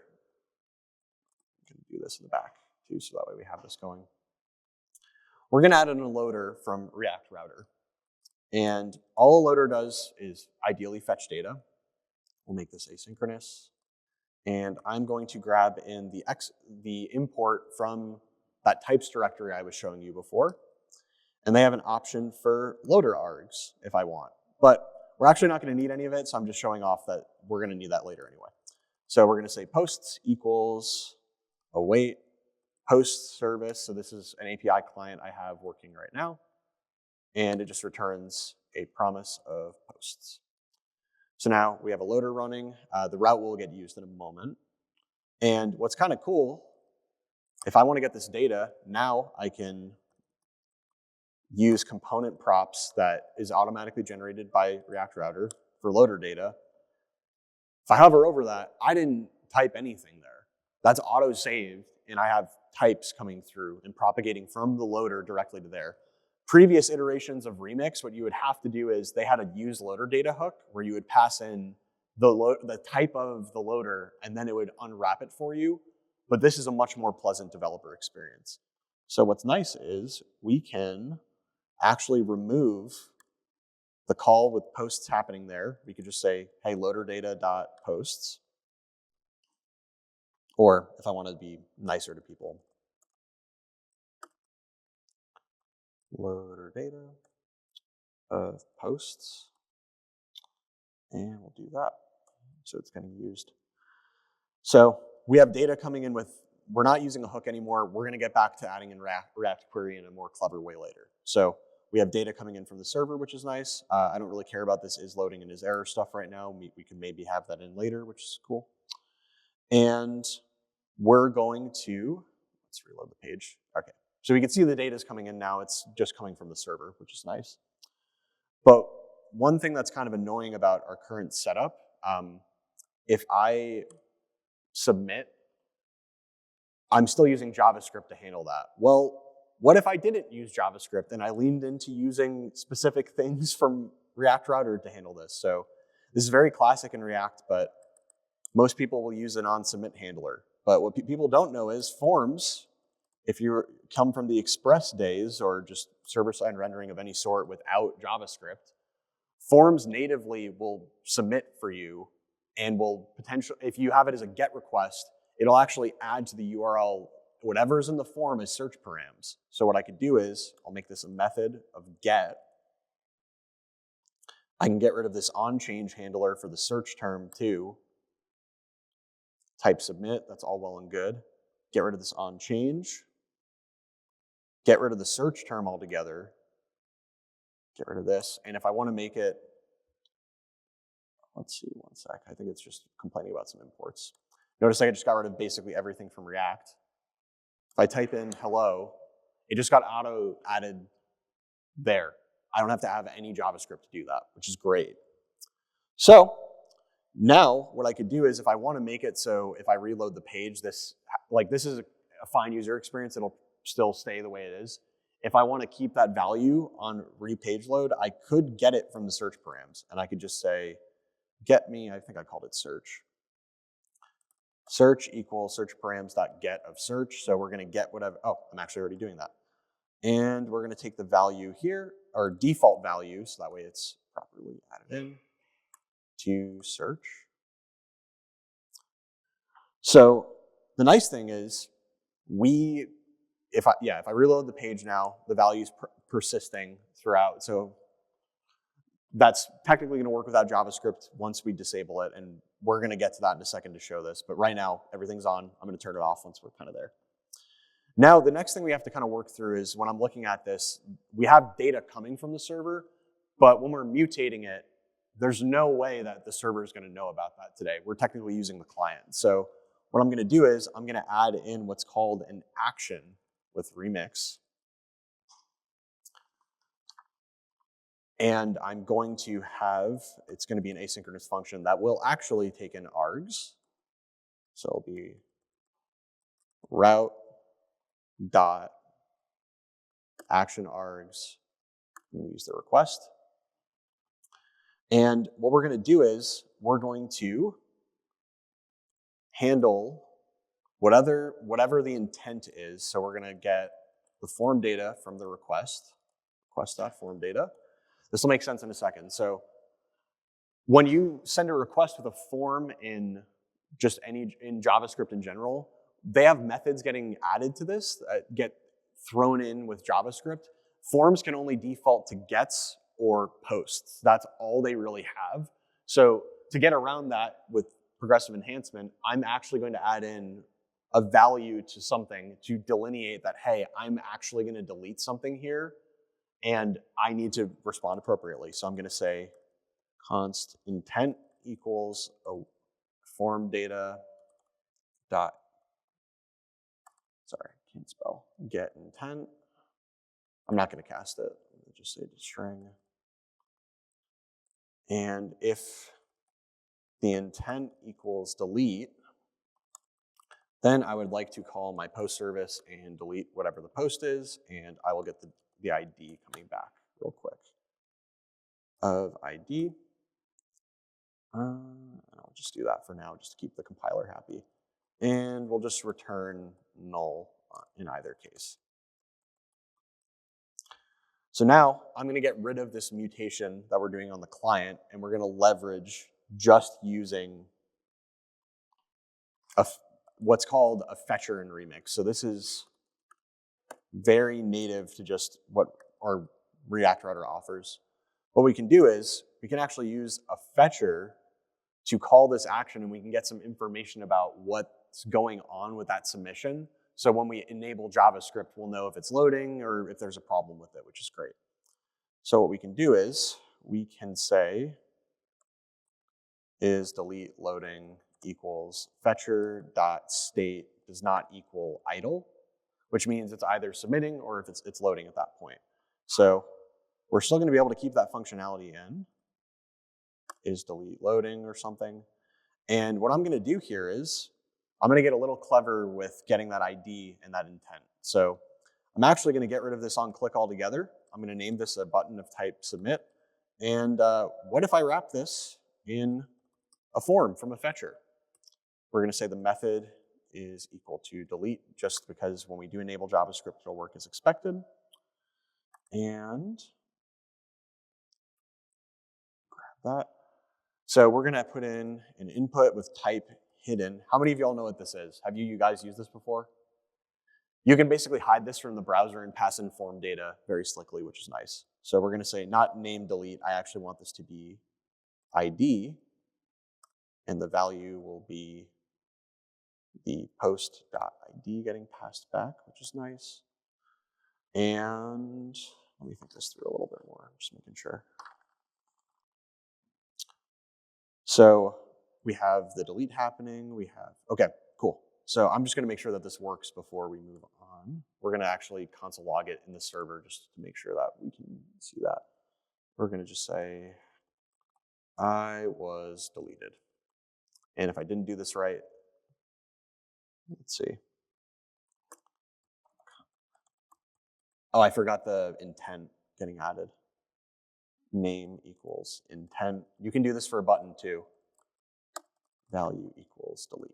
I'm gonna do this in the back too, so that way we have this going. We're gonna add in a loader from React Router. And all a loader does is ideally fetch data. We'll make this asynchronous. And I'm going to grab in the import from that types directory I was showing you before. And they have an option for loader args if I want. But we're actually not gonna need any of it, so I'm just showing off that we're gonna need that later anyway. So we're gonna say posts equals await post service. So this is an API client I have working right now. And it just returns a promise of posts. So now we have a loader running. The route will get used in a moment. And what's kind of cool, if I want to get this data, now I can use component props that is automatically generated by React Router for loader data. If I hover over that, I didn't type anything there. That's auto-saved, and I have types coming through and propagating from the loader directly to there. Previous iterations of Remix, what you would have to do is they had a use loader data hook where you would pass in the type of the loader and then it would unwrap it for you. But this is a much more pleasant developer experience. So what's nice is we can actually remove the call with posts happening there. We could just say, hey, loader data.posts. Or if I want to be nicer to people, loader data of posts, and we'll do that. So it's getting used. So we have data coming in with, we're not using a hook anymore. We're gonna get back to adding in React query in a more clever way later. So we have data coming in from the server, which is nice. I don't really care about this is loading and is error stuff right now. We can maybe have that in later, which is cool. And we're going to, let's reload the page. Okay. So we can see the data is coming in now. It's just coming from the server, which is nice. But one thing that's kind of annoying about our current setup, if I submit, I'm still using JavaScript to handle that. Well, what if I didn't use JavaScript and I leaned into using specific things from React Router to handle this? So this is very classic in React, but most people will use an on-submit handler. But what people don't know is forms, if you come from the Express days or just server-side rendering of any sort without JavaScript, forms natively will submit for you and will potentially, if you have it as a GET request, it'll actually add to the URL whatever's in the form as search params. So what I could do is, I'll make this a method of GET. I can get rid of this onChange handler for the search term too. Type submit, that's all well and good. Get rid of this onChange. Get rid of the search term altogether. Get rid of this. And if I want to make it, let's see, one sec. I think it's just complaining about some imports. Notice I just got rid of basically everything from React. If I type in hello, it just got auto added there. I don't have to have any JavaScript to do that, which is great. So now what I could do is if I want to make it so if I reload the page, this is a fine user experience, it'll still stay the way it is. If I want to keep that value on repage load, I could get it from the search params. And I could just say, get me, I think I called it search. Search equals search params.get of search. So we're going to get whatever, oh, I'm actually already doing that. And we're going to take the value here, our default value, so that way it's properly added in to search. So the nice thing is if I reload the page now, the value's persisting throughout. So that's technically going to work without JavaScript once we disable it, and we're going to get to that in a second to show this. But right now, everything's on. I'm going to turn it off once we're kind of there. Now, the next thing we have to kind of work through is when I'm looking at this, we have data coming from the server, but when we're mutating it, there's no way that the server is going to know about that today. We're technically using the client. So what I'm going to do is I'm going to add in what's called an action with remix. And I'm going to have, it's going to be an asynchronous function that will actually take in args. So it'll be route dot action args, and use the request. And what we're going to do is we're going to handle whatever the intent is. So we're going to get the form data from the request.form data. This will make sense in a second. So when you send a request with a form in JavaScript in general, they have methods getting added to this that get thrown in with JavaScript. Forms can only default to gets or posts. That's all they really have. So to get around that with progressive enhancement, I'm actually going to add in a value to something to delineate that, hey, I'm actually going to delete something here, and I need to respond appropriately. So I'm going to say const intent equals a form data dot, sorry, can't spell, get intent. I'm not going to cast it. Let me just say the string. And if the intent equals delete, then I would like to call my post service and delete whatever the post is, and I will get the ID coming back real quick of ID. I'll just do that for now, just to keep the compiler happy. And we'll just return null in either case. So now I'm going to get rid of this mutation that we're doing on the client, and we're going to leverage just using what's called a fetcher and remix. So this is very native to just what our React router offers. What we can do is we can actually use a fetcher to call this action, and we can get some information about what's going on with that submission. So when we enable JavaScript, we'll know if it's loading or if there's a problem with it, which is great. So what we can do is we can say is delete loading equals fetcher dot state does not equal idle, which means it's either submitting or if it's loading at that point. So we're still going to be able to keep that functionality in, is delete loading or something. And what I'm going to do here is I'm going to get a little clever with getting that ID and that intent. So I'm actually going to get rid of this on click altogether. I'm going to name this a button of type submit. And what if I wrap this in a form from a fetcher? We're going to say the method is equal to delete, just because when we do enable JavaScript, it'll work as expected. And grab that. So we're going to put in an input with type hidden. How many of y'all know what this is? Have you guys used this before? You can basically hide this from the browser and pass in form data very slickly, which is nice. So we're going to say not name delete. I actually want this to be ID, and the value will be the post.id getting passed back, which is nice. And let me think this through a little bit more, just making sure. So we have the delete happening. We have, okay, cool. So I'm just going to make sure that this works before we move on. We're going to actually console log it in the server just to make sure that we can see that. We're going to just say, I was deleted. And if I didn't do this right, let's see. Oh, I forgot the intent getting added. Name equals intent. You can do this for a button too. Value equals delete.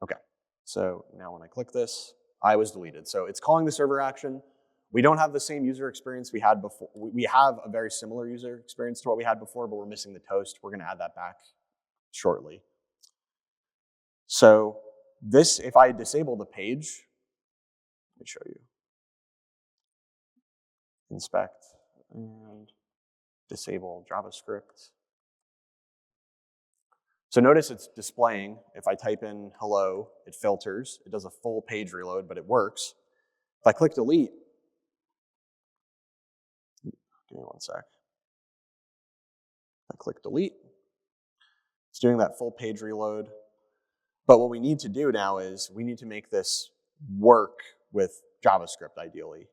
Okay, so now when I click this, I was deleted. So it's calling the server action. We don't have the same user experience we had before. We have a very similar user experience to what we had before, but we're missing the toast. We're gonna add that back shortly. So this, if I disable the page, let me show you. Inspect and disable JavaScript. So notice it's displaying. If I type in hello, it filters. It does a full page reload, but it works. If I click delete, give me one sec. I click delete. It's doing that full page reload. But what we need to do now is we need to make this work with JavaScript, ideally.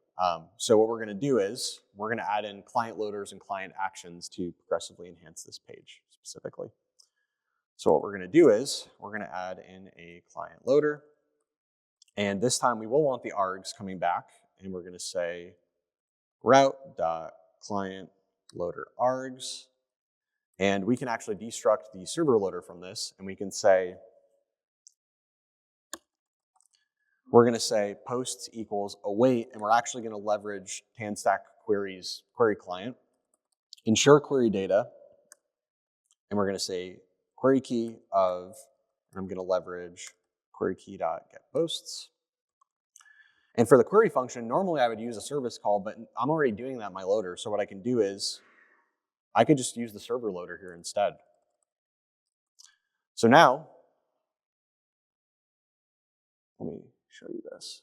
So what we're going to do is we're going to add in client loaders and client actions to progressively enhance this page specifically. So what we're going to do is we're going to add in a client loader. And this time we will want the args coming back. And we're going to say route.client loader args. And we can actually destruct the server loader from this. And we can say, we're going to say posts equals await. And we're actually going to leverage TanStack Query's query client. Ensure query data. And we're going to say query key of, and I'm going to leverage query key.getPosts. And for the query function, normally I would use a service call, but I'm already doing that in my loader. So what I can do is I could just use the server loader here instead. So now, let me show you this.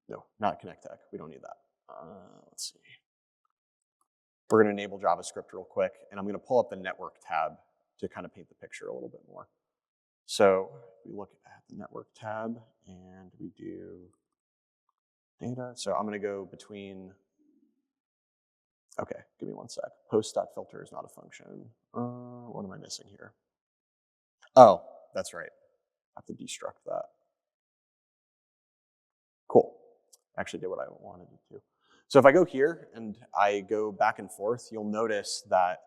No, not Connect.Tech. We don't need that. Let's see. We're going to enable JavaScript real quick, and I'm going to pull up the network tab to kind of paint the picture a little bit more. So we look at the network tab, and we do data. So I'm going to go between, okay, give me one sec. Post.filter is not a function. What am I missing here? Oh, that's right. I have to destruct that. Cool. Actually did what I wanted it to. So if I go here and I go back and forth, you'll notice that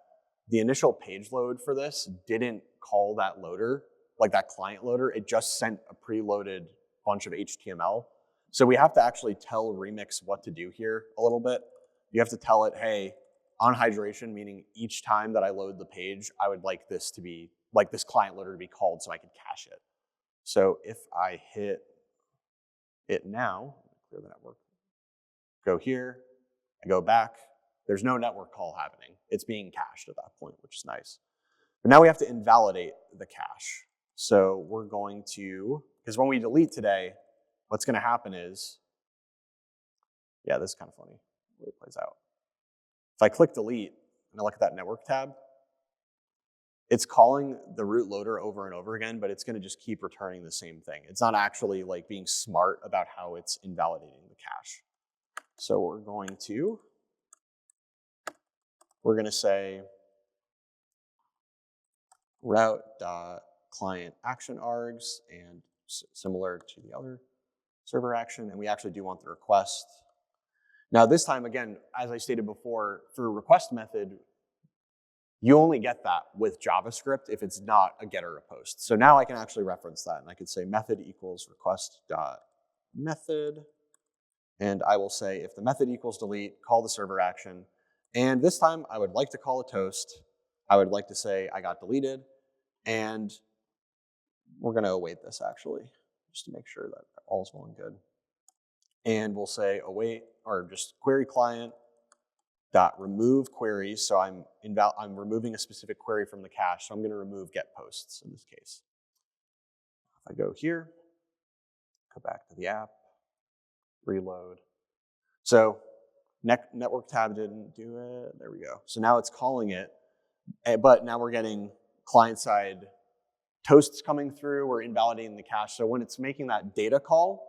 the initial page load for this didn't call that loader, like that client loader. It just sent a preloaded bunch of HTML. So we have to actually tell Remix what to do here a little bit. You have to tell it, hey, on hydration, meaning each time that I load the page, I would like this to be, like this client loader to be called so I could cache it. So if I hit it now, clear the network, go here, I go back, there's no network call happening. It's being cached at that point, which is nice. But now we have to invalidate the cache. So we're going to, because when we delete today, what's going to happen is, yeah, this is kind of funny the way it plays out. If I click delete and I look at that network tab, it's calling the root loader over and over again, but it's going to just keep returning the same thing. It's not actually like being smart about how it's invalidating the cache. So we're going to say route.client action args, and similar to the other server action, and we actually do want the request. Now this time, again, as I stated before, for a request method, you only get that with JavaScript if it's not a getter or a post. So now I can actually reference that, and I could say method equals request.method, and I will say if the method equals delete, call the server action, and this time I would like to call a toast. I would like to say I got deleted, and we're going to await this actually, just to make sure that all's well and good. And we'll say await, or just query client dot remove queries. So I'm removing a specific query from the cache, so I'm going to remove get posts in this case. If I go here, go back to the app, reload. So network tab didn't do it. There we go. So now it's calling it, but now we're getting client-side toasts coming through. We're invalidating the cache. So when it's making that data call,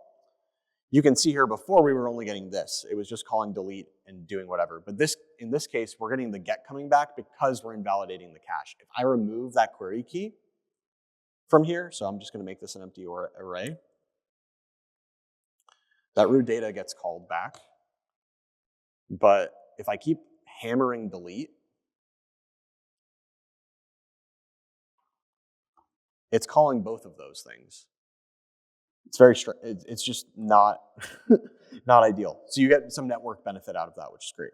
you can see here before we were only getting this. It was just calling delete and doing whatever. But in this case, we're getting the get coming back because we're invalidating the cache. If I remove that query key from here, so I'm just going to make this an empty array, that root data gets called back. But if I keep hammering delete, it's calling both of those things. It's very it's just not not ideal. So you get some network benefit out of that, which is great.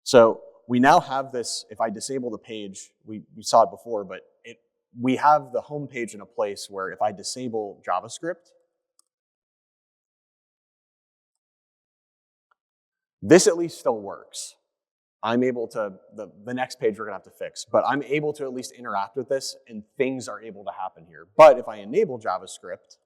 So we now have this. If I disable the page, we saw it before, but we have the home page in a place where if I disable JavaScript, this at least still works. I'm able to, the next page we're gonna have to fix, but I'm able to at least interact with this and things are able to happen here. But if I enable JavaScript,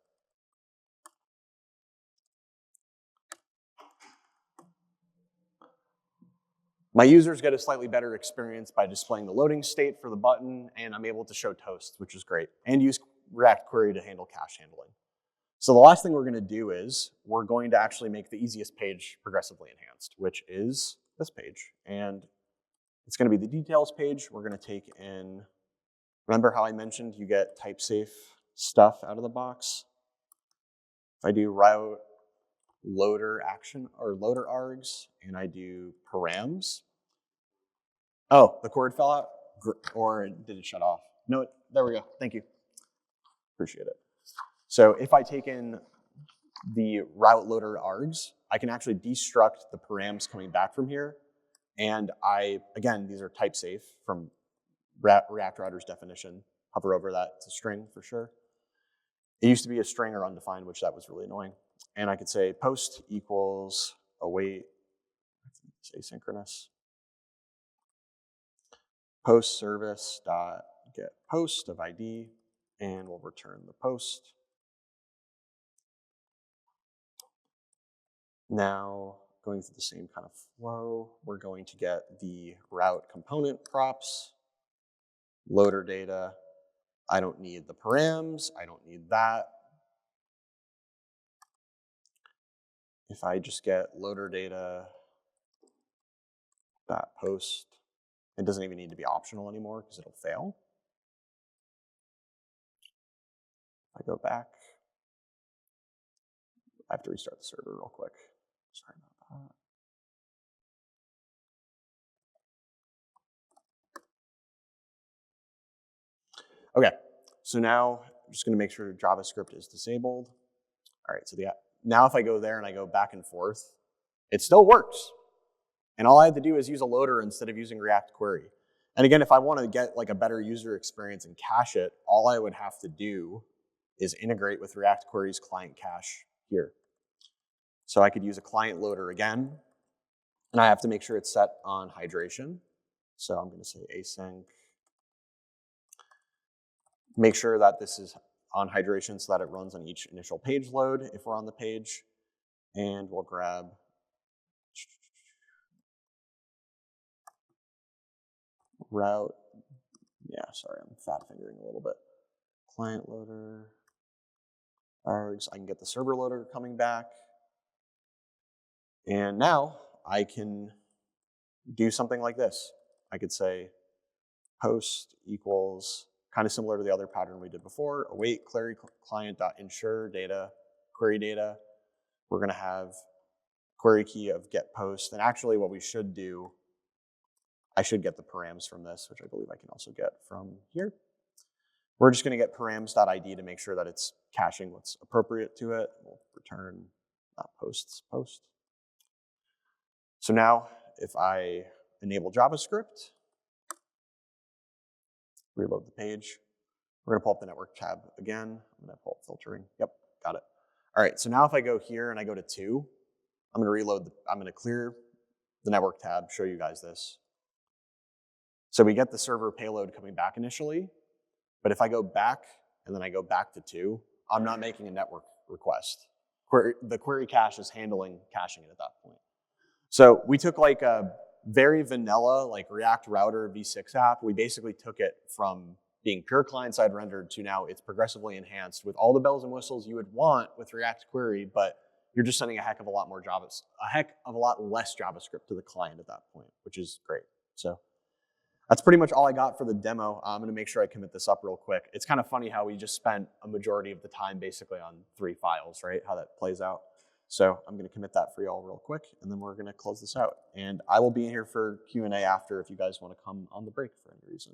my users get a slightly better experience by displaying the loading state for the button, and I'm able to show toast, which is great, and use React Query to handle cache handling. So the last thing we're gonna do is we're going to actually make the easiest page progressively enhanced, which is this page. And it's gonna be the details page. We're gonna take in, remember how I mentioned you get type safe stuff out of the box? If I do route loader action or loader args and I do params. Oh, the cord fell out? Or did it shut off? No, there we go. Thank you. Appreciate it. So if I take in the route loader args, I can actually destruct the params coming back from here. And again, these are type safe from React Router's definition. Hover over that, it's a string for sure. It used to be a string or undefined, which that was really annoying. And I could say post equals await, asynchronous, post service dot get post of ID, and we'll return the post. Now, going through the same kind of flow, we're going to get the route component props, loader data. I don't need the params, I don't need that. If I just get loader data dot post, it doesn't even need to be optional anymore because it'll fail. If I go back, I have to restart the server real quick. Sorry about that. Okay, so now I'm just gonna make sure JavaScript is disabled. All right, so now if I go there and I go back and forth, it still works. And all I had to do is use a loader instead of using React Query. And again, if I want to get like a better user experience and cache it, all I would have to do is integrate with React Query's client cache here. So I could use a client loader again, and I have to make sure it's set on hydration. So I'm going to say async. Make sure that this is on hydration so that it runs on each initial page load if we're on the page. And we'll grab route. Yeah, sorry, I'm fat fingering a little bit. Client loader, args. I can get the server loader coming back. And now I can do something like this. I could say post equals, kind of similar to the other pattern we did before, await query client.ensure data, query data. We're going to have query key of get post. And actually what we should do, I should get the params from this, which I believe I can also get from here. We're just going to get params.id to make sure that it's caching what's appropriate to it. We'll return post. So now if I enable JavaScript, reload the page, we're going to pull up the network tab again. I'm going to pull up filtering. Yep, got it. All right, so now if I go here and I go to 2, I'm going to reload, I'm going to clear the network tab, show you guys this. So we get the server payload coming back initially, but if I go back and then I go back to 2, I'm not making a network request. The query cache is handling caching it at that point. So we took like a very vanilla, like React Router v6 app. We basically took it from being pure client-side rendered to now it's progressively enhanced with all the bells and whistles you would want with React Query, but you're just sending a heck of a lot less JavaScript to the client at that point, which is great. So that's pretty much all I got for the demo. I'm going to make sure I commit this up real quick. It's kind of funny how we just spent a majority of the time basically on 3 files, right? How that plays out. So I'm going to commit that for y'all real quick, and then we're going to close this out. And I will be here for Q&A after if you guys want to come on the break for any reason.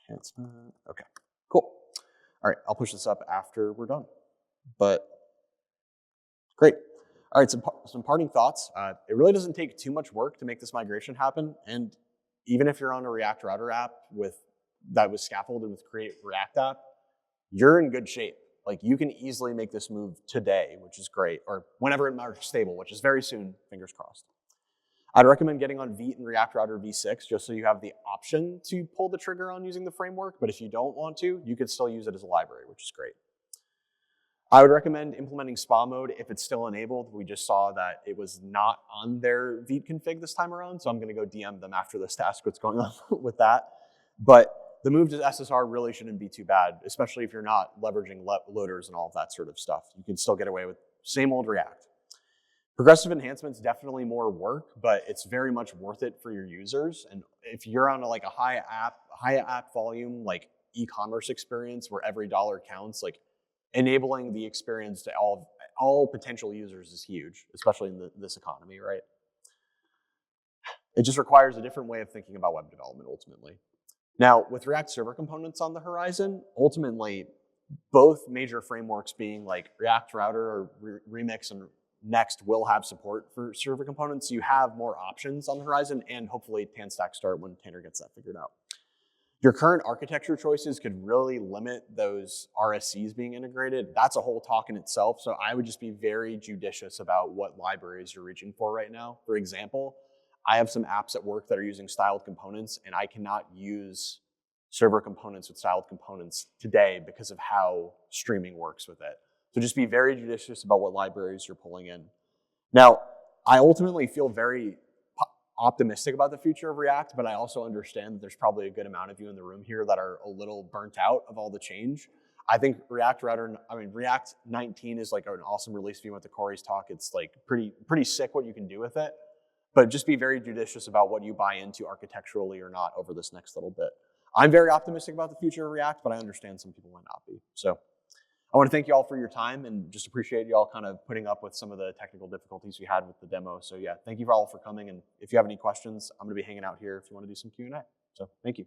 Enhancement. Okay, cool. All right, I'll push this up after we're done. But great. All right, some parting thoughts. It really doesn't take too much work to make this migration happen. And even if you're on a React Router app that was scaffolded with Create React App, you're in good shape. Like you can easily make this move today, which is great, or whenever it marks stable, which is very soon, fingers crossed. I'd recommend getting on Vite and React Router v6 just so you have the option to pull the trigger on using the framework, but if you don't want to, you can still use it as a library, which is great. I would recommend implementing SPA mode if it's still enabled. We just saw that it was not on their Vite config this time around, so I'm gonna go DM them after this to ask what's going on with that. But the move to SSR really shouldn't be too bad, especially if you're not leveraging loaders and all of that sort of stuff. You can still get away with same old React. Progressive enhancements, definitely more work, but it's very much worth it for your users. And if you're on a high app volume, like e-commerce experience where every dollar counts, like enabling the experience to all potential users is huge, especially in this economy, right? It just requires a different way of thinking about web development ultimately. Now, with React server components on the horizon, ultimately, both major frameworks being like React Router or Remix and Next will have support for server components. So you have more options on the horizon, and hopefully Tan-Stack Start when Tanner gets that figured out. Your current architecture choices could really limit those RSCs being integrated. That's a whole talk in itself, so I would just be very judicious about what libraries you're reaching for right now. For example, I have some apps at work that are using styled components, and I cannot use server components with styled components today because of how streaming works with it. So just be very judicious about what libraries you're pulling in. Now, I ultimately feel very optimistic about the future of React, but I also understand that there's probably a good amount of you in the room here that are a little burnt out of all the change. I think React 19 is like an awesome release. If you went to Corey's talk, it's like pretty sick what you can do with it. But just be very judicious about what you buy into architecturally or not over this next little bit. I'm very optimistic about the future of React, but I understand some people might not be. So I want to thank you all for your time and just appreciate you all kind of putting up with some of the technical difficulties we had with the demo. So yeah, thank you all for coming. And if you have any questions, I'm going to be hanging out here if you want to do some Q&A. So thank you.